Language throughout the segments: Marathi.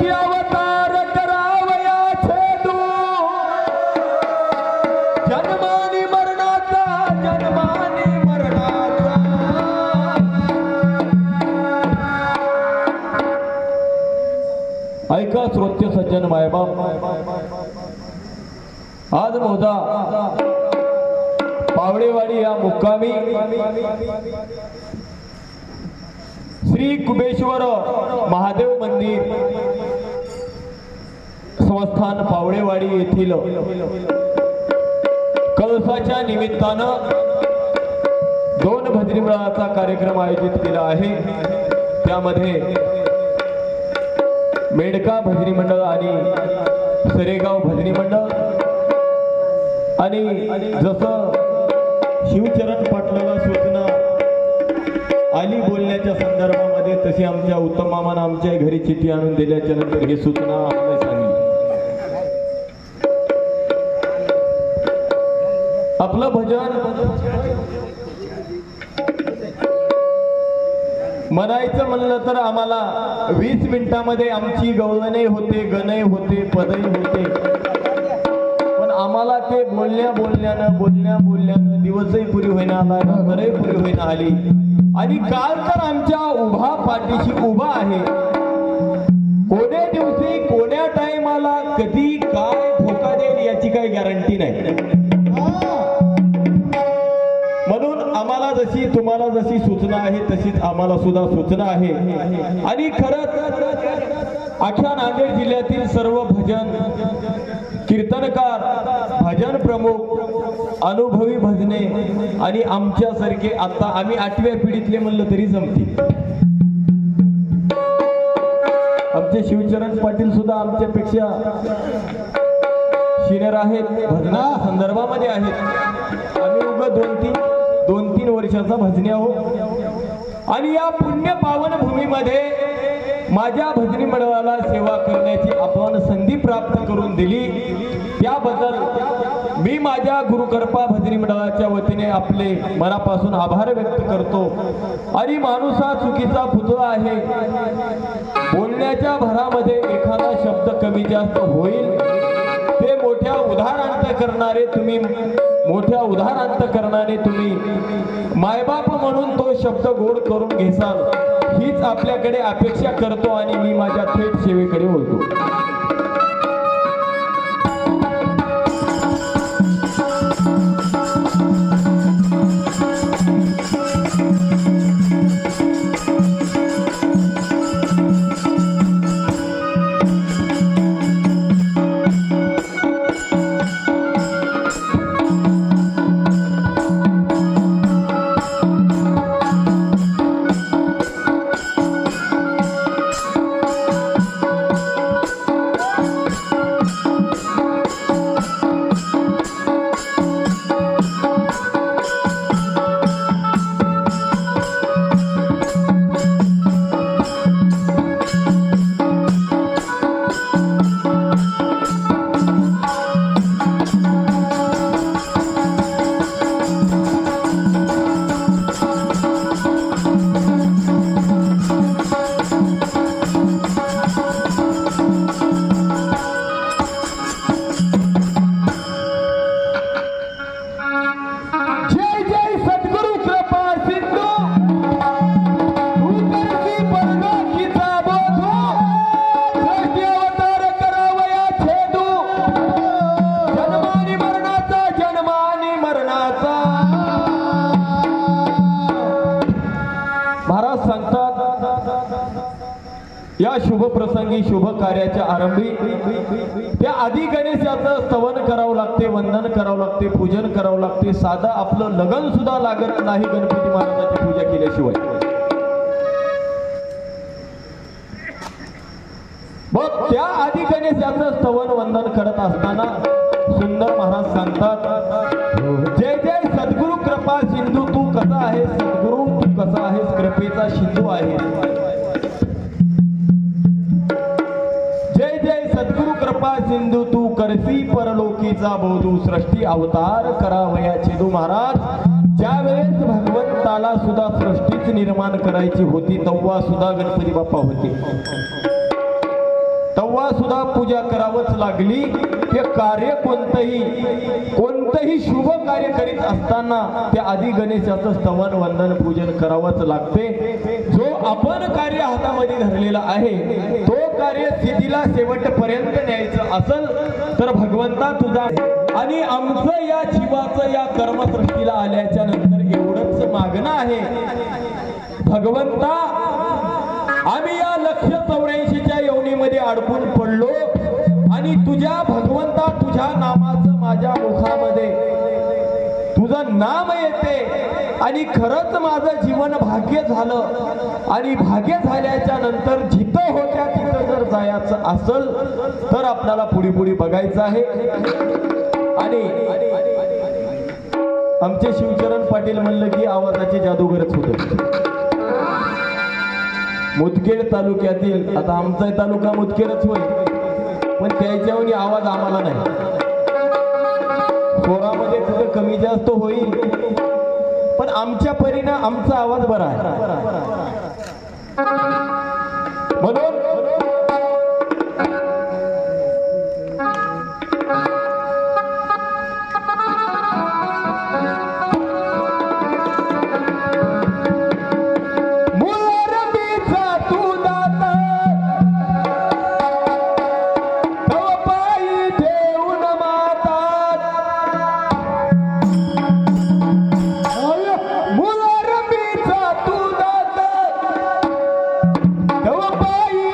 सृष्टी अवतार करावया छेदू जन्मानी मरणाचा ऐका श्रोत्य सज्जन मायबाप आज मोदा पावडेवाडी या मुक्कामी श्री कुबेश्वर महादेव मंदिर संस्थान पावडेवाडी येथील कळसाच्या निमित्तानं 2 भजनी मेळाचा कार्यक्रम आयोजित केला आहे। त्यामध्ये मेडका भजनी मंडळ आणि सरेगाव भजनी मंडळ आणि जसं शिवचरण पाटलाला सूचना आली बोलण्याच्या संदर्भामध्ये तशी आमच्या उत्तम मामानं आमच्या घरी चिठ्ठी आणून दिल्याच्या नंतर ही सूचना आम्हाला सांगितली। आपलं भजन म्हणायचं म्हणलं तर आम्हाला 20 मिनिटांमध्ये आमची गवळणे होते, गणय होते, पदई होते, पण आम्हाला ते बोलण्यानं दिवसही पुरी होईना आला, रात्रही पुरी होईना आली आणि काल तर आमच्या उभा पाठीशी उभा आहे। कोण्या दिवशी कोण्या टाइमाला कधी काय धोका देईल याची काही गॅरंटी नाही। म्हणून आम्हाला जशी तुम्हाला जशी सूचना आहे तशीच आम्हाला सुद्धा सूचना आहे। आणि खरंच अख्ख्या नांदेड जिल्ह्यातील सर्व भजन कीर्तनकार, भजन प्रमुख, अनुभवी भजने आणि आमच्यासारखे आता आम्ही 8व्या पिढीतले म्हणलं तरी जमतील। आमचे शिवचरण पाटील सुद्धा आमच्यापेक्षा सिनियर आहेत, भजना संदर्भामध्ये आहेत। आम्ही उगा 2-3 वर्षाचा भजनी आहोत आणि या पुण्य पावन भूमीमध्ये माझ्या भजनी मंडळाला सेवा करण्याची आपण संधी प्राप्त करून दिली, त्याबद्दल मी माझ्या गुरुकृपा भजनी मंडळाच्या वतीने आपले मनापासून आभार व्यक्त करतो। आणि माणूस हा चुकीचा पुतळा आहे, बोलण्याच्या भरामध्ये एखादा शब्द कमी जास्त होईल, ते मोठ्या उदाहरणार्थ करणारे तुम्ही मायबाप म्हणून तो शब्द गोड करून घेसाल हीच आपल्याकडे अपेक्षा करतो आणि मी माझ्या थेट सेवेकडे वळतो। या शुभ प्रसंगी शुभ कार्याच्या आरंभी त्या आधी गणेशाचं स्तवन करावं लागते, वंदन करावं लागते, पूजन करावं लागते। साधा आपलं लगन सुद्धा लागत नाही गणपती महाराजाची पूजा केल्याशिवाय। मग त्या आधी गणेशाचं स्तवन वंदन करत असताना सुंदर महाराज सांगतात, जय जय सद्गुरु कृपा सिंधू, तू कसा आहेस सद्गुरु, तू कसा आहेस कृपेचा सिंधू आहे। जय जय सद्गुरु कृपा सिंधू, तू करसी परलोकीचा बोधू, सृष्टी अवतार करावया छेदू। महाराज ज्या वेळेस भगवंताला सुद्धा सृष्टीच निर्माण करायची होती तेव्हा सुद्धा गणपती बाप्पा होते। तेव्हा सुद्धा पूजा करावंच लागली. ते कार्य कोणतंही शुभ कार्य करीत असताना ते आधी गणेशाचं स्तवन वंदन पूजन करावंच लागते. जो आपण कार्य हातामध्ये धरलेला आहे तो कार्य सिद्धीला शेवटपर्यंत न्यायचं असल तर भगवंता तुझा आणि आमचं या जीवाचं या कर्मसृष्टीला आल्याच्या नंतर एवढंच मागणं आहे. भगवंता आम्ही या 184च्या योनीमध्ये अडकून पडलो आणि तुझ्या भगवंता तुझ्या नामाचं माझ्या मुखामध्ये तुझं नाम येते आणि खरंच माझं जीवन भाग्य झालं आणि भाग्य झाल्याच्या नंतर जिथं होत्या तिथं जर जायचं असल तर आपल्याला पुढे बघायचं आहे. आणि आमचे शिवचरण पाटील म्हणलं की आवाजाची जादूगरच होते. मुदखेड तालुक्यातील आता आमचा तालुका मुदखेडच होय पण त्याच्यावर आवाज आम्हाला नाही. स्वरामध्ये कुठे कमी जास्त होईल पण आमच्या परीने आमचा आवाज बरा आहे. म्हणून Bye.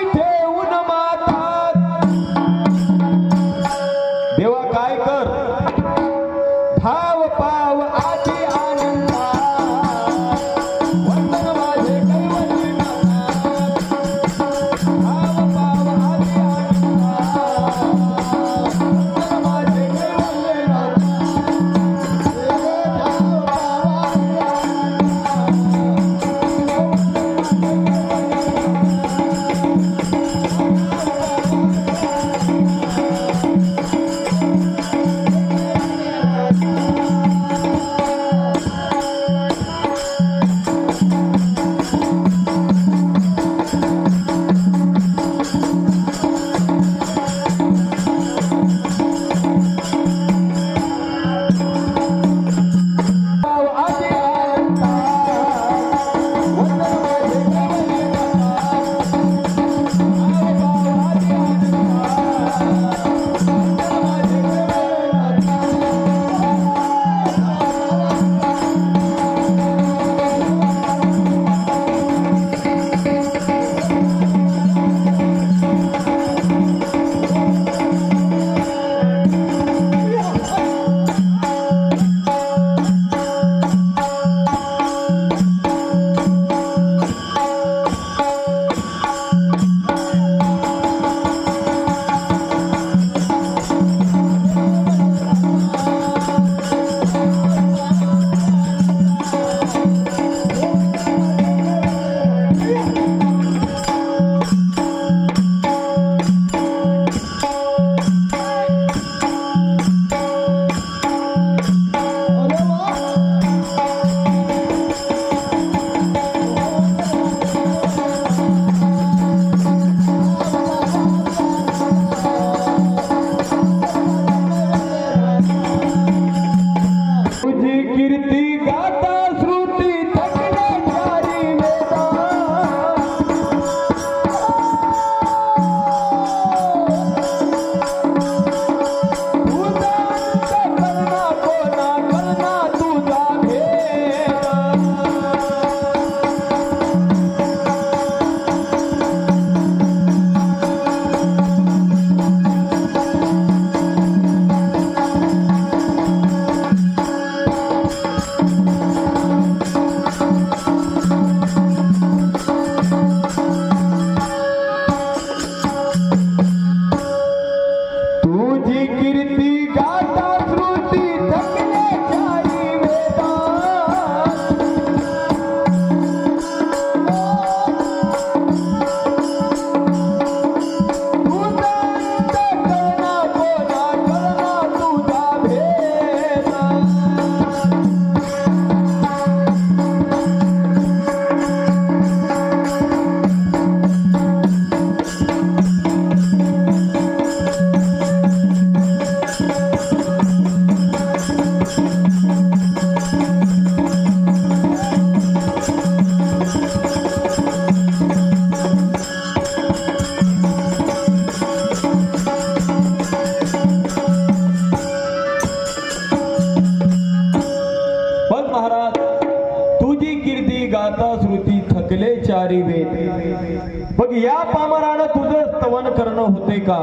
वन करणं होते का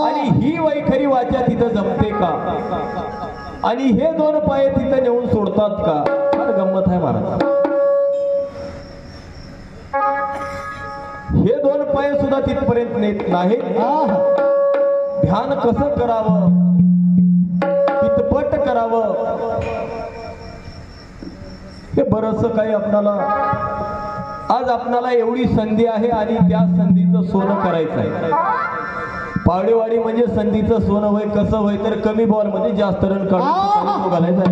आणि ही वैखरी वाचा तिथं जमते का आणि हे दोन पाय तिथं नेऊन सोडतात का? फार गंमत आहे महाराज. हे दोन पाय सुद्धा तिथपर्यंत नेत नाहीत. ध्यान कसं करावं, कितपट करावं, हे बरंच काही आपणाला आज आपणाला एवढी संधी आहे आणि त्या संधीचं सोनं करायचं आहे. पावडेवाडी म्हणजे संधीचं सोनं होय. कसं होय तर कमी बॉल मध्ये जास्त रन काढून घालायचा.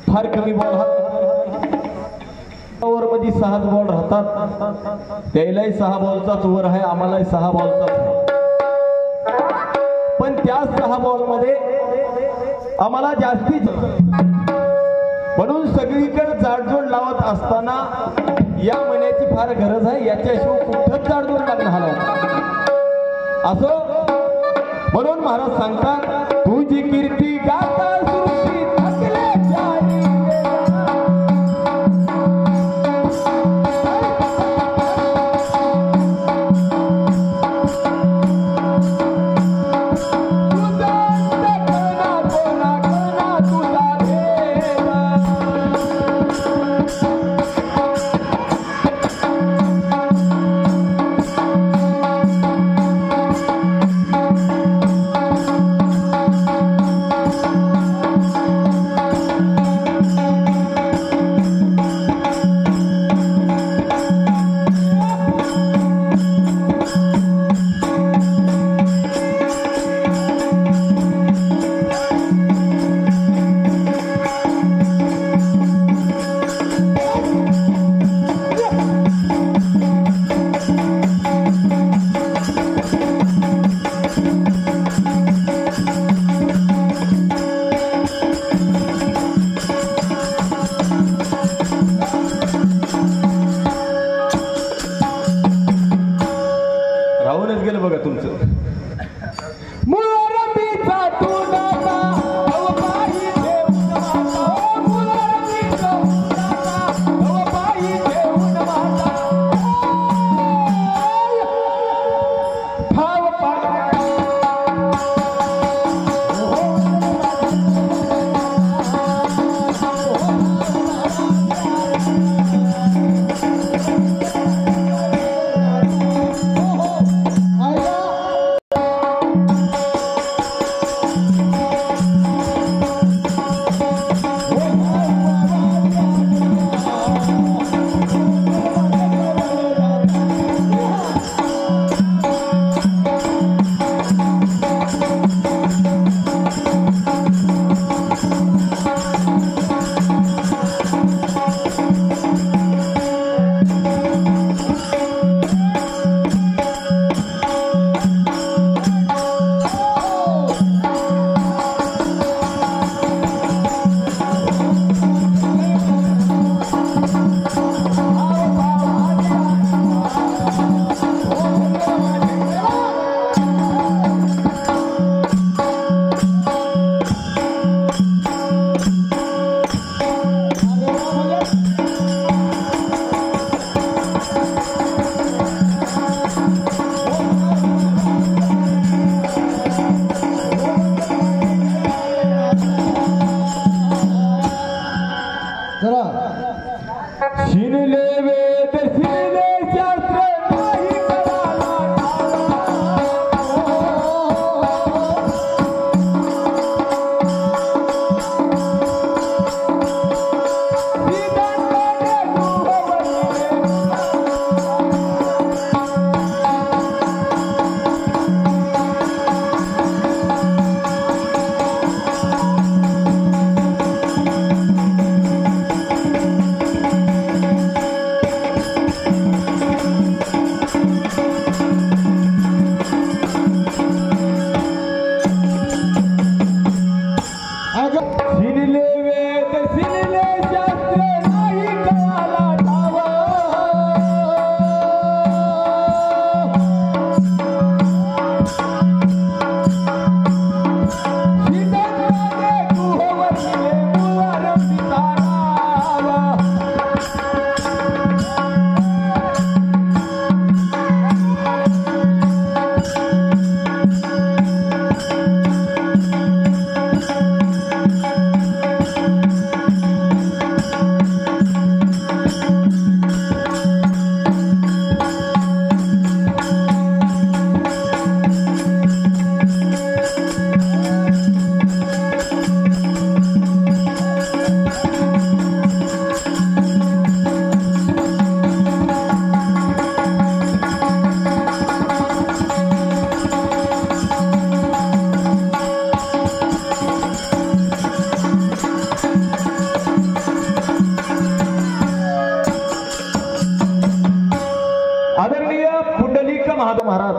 फार कमी बॉल हा ओव्हर मध्ये 6 बॉल राहतात. त्यालाही 6 बॉलचाच ओव्हर आहे, आम्हालाही 6 बॉलचाच आहे. पण त्या 6 बॉल मध्ये आम्हाला जास्तीत म्हणून सगळीकडे जाडजोड लावत असताना या महिन्याची फार गरज आहे. याच्याशिवाय कुठंच जाडजोड लागणं हवं असो. म्हणून महाराज सांगतात तुझी कीर्ती गाता सृष्टी थकले जाई. पुंडलिक महाराज.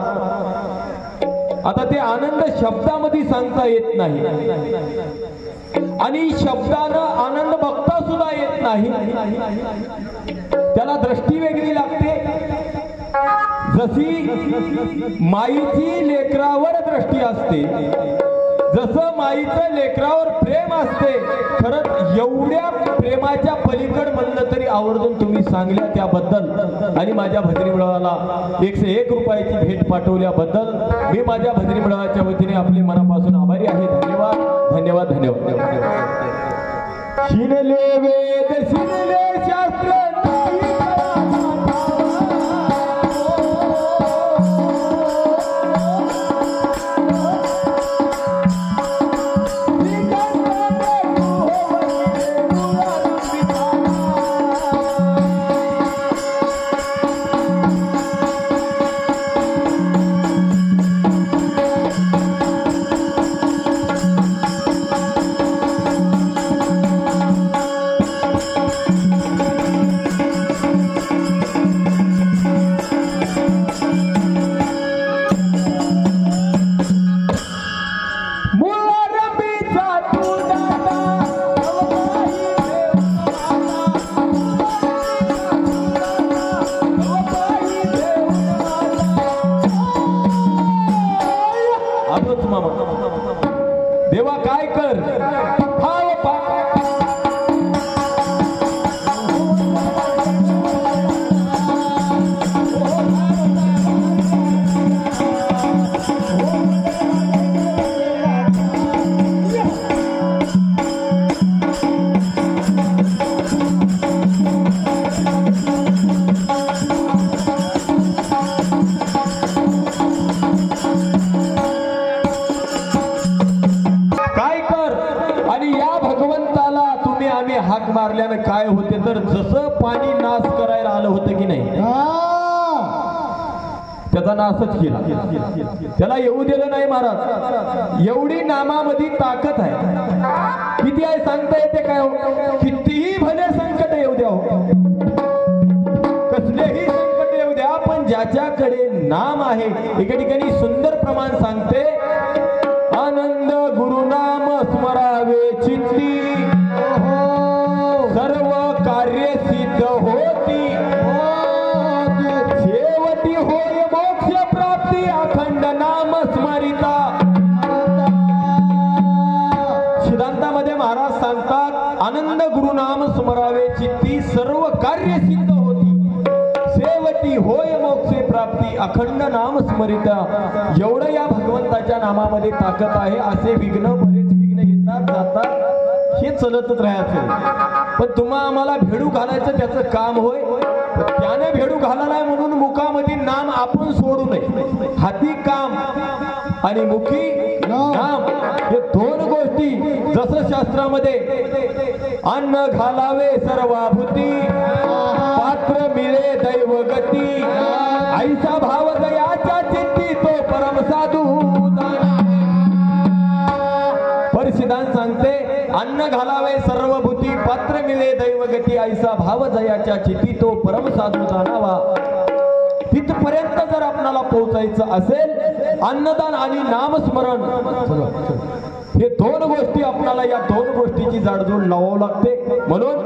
आता ते आनंद शब्दामध्ये सांगता येत नाही आणि शब्दानं आनंद बघता सुद्धा येत नाही. त्याला दृष्टी वेगळी लागते. जशी माईची लेकरावर दृष्टी असते, जसं माईचं लेकरावर प्रेम असते, खरंच एवढ्या प्रेमाच्या पलीकड म्हणलं तरी आवर्जून तुम्ही सांगल्या त्याबद्दल आणि माझ्या भजनी मिळवाला 101 रुपयाची भेट पाठवल्याबद्दल मी माझ्या भजनी मिळवाच्या वतीने आपले मनापासून आभारी आहे. धन्यवाद धन्यवाद धन्यवाद. शिनले वेद शिनले शास्त्र देवा काय कर हाक मारल्यानं काय होते तर जसं पाणी नाश करायला आलं होतं की नाही त्याचा नाशच केला. त्याला येऊ दिलं नाही महाराज. एवढी नामामध्ये ताकद आहे. किती आहे सांगता येते काय हो. कितीही भले संकट येऊ द्या हो, कसलेही संकट येऊ द्या, पण ज्याच्याकडे नाम आहे एका ठिकाणी सुंदर प्रमाण सांगते आनंद गुरुनाम स्मरावे चित्ती सर्व कार्य सिद्ध होती शेवटी होय मोक्ष प्राप्ती अखंड नाम स्मरिता. सिद्धांतामध्ये महाराज सांगतात आनंद गुरुनाम स्मरावे चित्ती सर्व कार्य सिद्ध होती शेवटी होय मोक्ष प्राप्ती अखंड नाम स्मरिता. एवढं या भगवंताच्या नामामध्ये ताकद आहे. असे विघ्न बरेच विघ्न येतात जातात हे चलतच राहायचं, पण तुम्हा आम्हाला भेडू घालायचं त्याचं काम होय. त्याने भेडू घालायला म्हणून मुखामध्ये नाम आपण सोडू नये. हाती काम आणि मुखी नाम हे दोन गोष्टी. जसं शास्त्रामध्ये अन्न घालावे सर्वाभूती पात्र मिळे दैवगती ऐसा भाव दयाच्या चित्ती तो परम साधू. परिसिद्धांत सांगते अन्न घालावे सर्वभूती पात्र मिळे दैवगती ऐसा भाव जयाच्या चिती तो परम साधू जाणावा. तिथपर्यंत जर आपणाला पोहोचायचं असेल अन्नदान आणि नामस्मरण हे दोन गोष्टी आपल्याला या दोन गोष्टीची जाडजूड लावावं लागते. म्हणून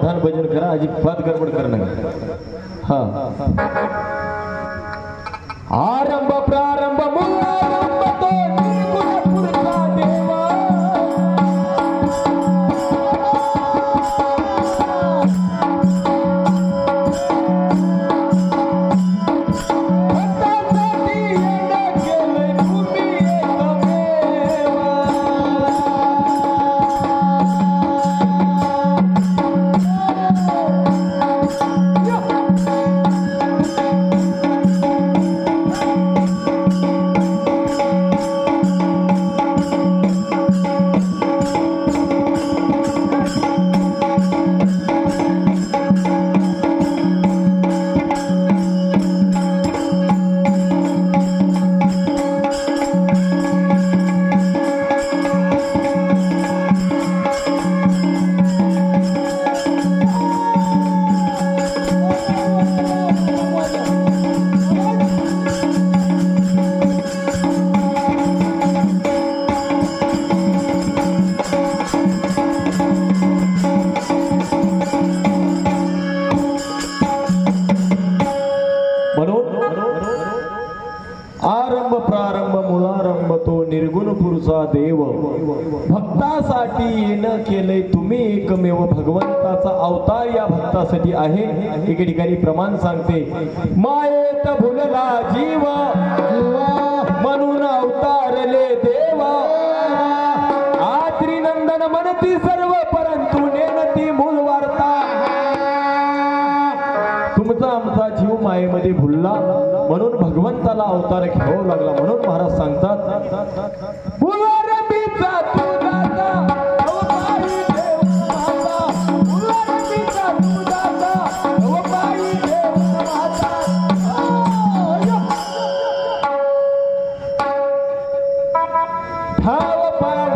सावधान भजन करा, अजिबात गडबड करू नका. हा आरंभ प्रारंभ मूलारंभ तो निर्गुणपुरचा देवा. आरंभ प्रारंभ मूलारंभ तो निर्गुण पुरुषा देव. भक्तासाठी येणं केलंय तुम्ही एकमेव. भगवंताचा अवतार या भक्तासाठी आहे. एके ठिकाणी प्रमाण सांगते, मायेत भुलला जीव म्हणून अवतारले देव. आत्री नंदन म्हणती सर्व परंतु नेनती मूल वार्ता. तुमचा आमचा जीव मायेमध्ये भुलला म्हणून भगवंताला अवतार घ्यावा लागला. म्हणून महाराज सांगतात, उलारंबीचा तू दाता अवतारी देव माता. उलारंबीचा तू दाता अवतारी देव माता. ठाव पाव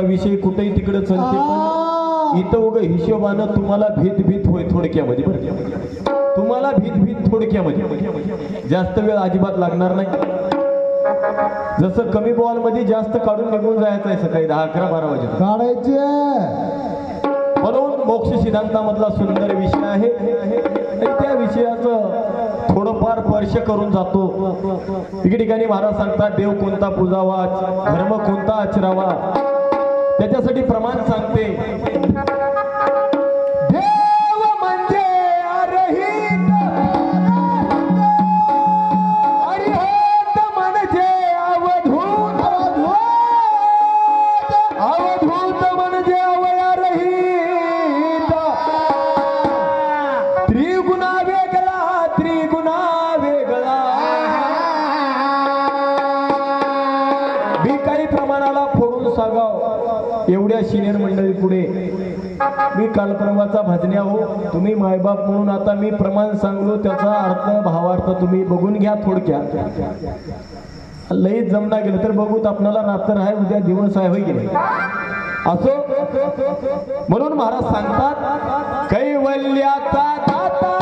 विषय कुठेही तिकडे चलते पण इथं उग हिशोबानं तुम्हाला भीत होय थोडक्यामध्ये बरं तुम्हाला भीत थोडक्यामध्ये जास्त वेळ अजिबात लागणार नाही जसं कमी बॉल मध्ये जास्त काढून निघून जायचं आहे सकाळी 10-11-12 वाजे काढायचे म्हणून मोक्ष सिद्धांतामधला सुंदर विषय आहे आणि त्या विषयाचं थोडंफार स्पर्श करून जातो तिकडे ठिकाणी महाराज सांगतात देव कोणता पूजावा धर्म कोणता आचरावा त्याच्यासाठी प्रमाण सांगते देव म्हणजे अरहित अरिहत म्हणजे अवधूत अवधूत म्हणजे अवयरहित त्रिगुणा वेगळा मी काही प्रमाणाला फोडून सांगाव एवढ्या सिनियर मंडळी पुढे मी कालपर्वाचा भजन्या हो तुम्ही मायबाप म्हणून आता मी प्रमाण सांगलो त्याचा अर्थ भावार्थ तुम्ही बघून घ्या थोडक्यात लई जमना गेलं तर बघूत आपल्याला रात्र आहे उद्या दिवस आहे होय गेले असो म्हणून महाराज सांगतात कैवल्याचा दाता